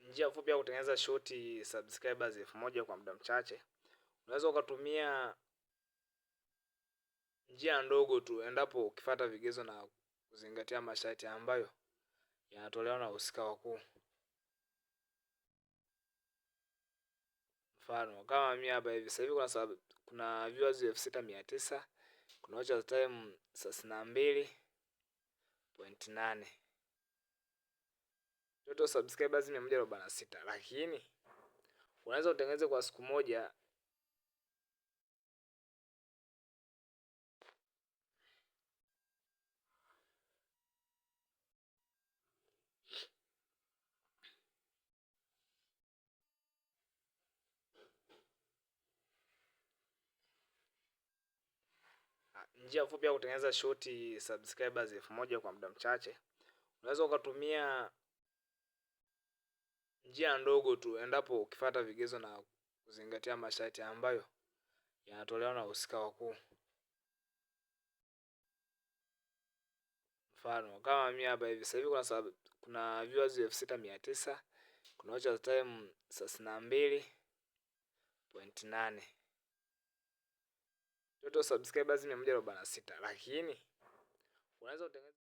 Njia fupi ya kutengeneza shoti subscribers 1000 kwa muda mchache. Unaweza ukatumia njia ndogo tu endapo ukifuata vigezo na kuzingatia masharti ambayo yanatolewa na wahusika wakuu. Mfano kama mimi hapa hivi sasa hivi kuna viewers 6900, kuna watch time 32.8. Total subscribers 146, lakini unaweza utengeneze kwa siku moja njia fupi ya kutengeneza shoti subscribers 1000 kwa muda mchache. Unaweza ukatumia njia ndogo tu endapo ukifuata vigezo na kuzingatia masharti ambayo yanatolewa na wahusika wakuu. Mfano kama mimi hapa hivi sasa hivi kuna viewers 6900, kuna watch time 32.8. Total subscribers 146, lakini unaweza utengeneza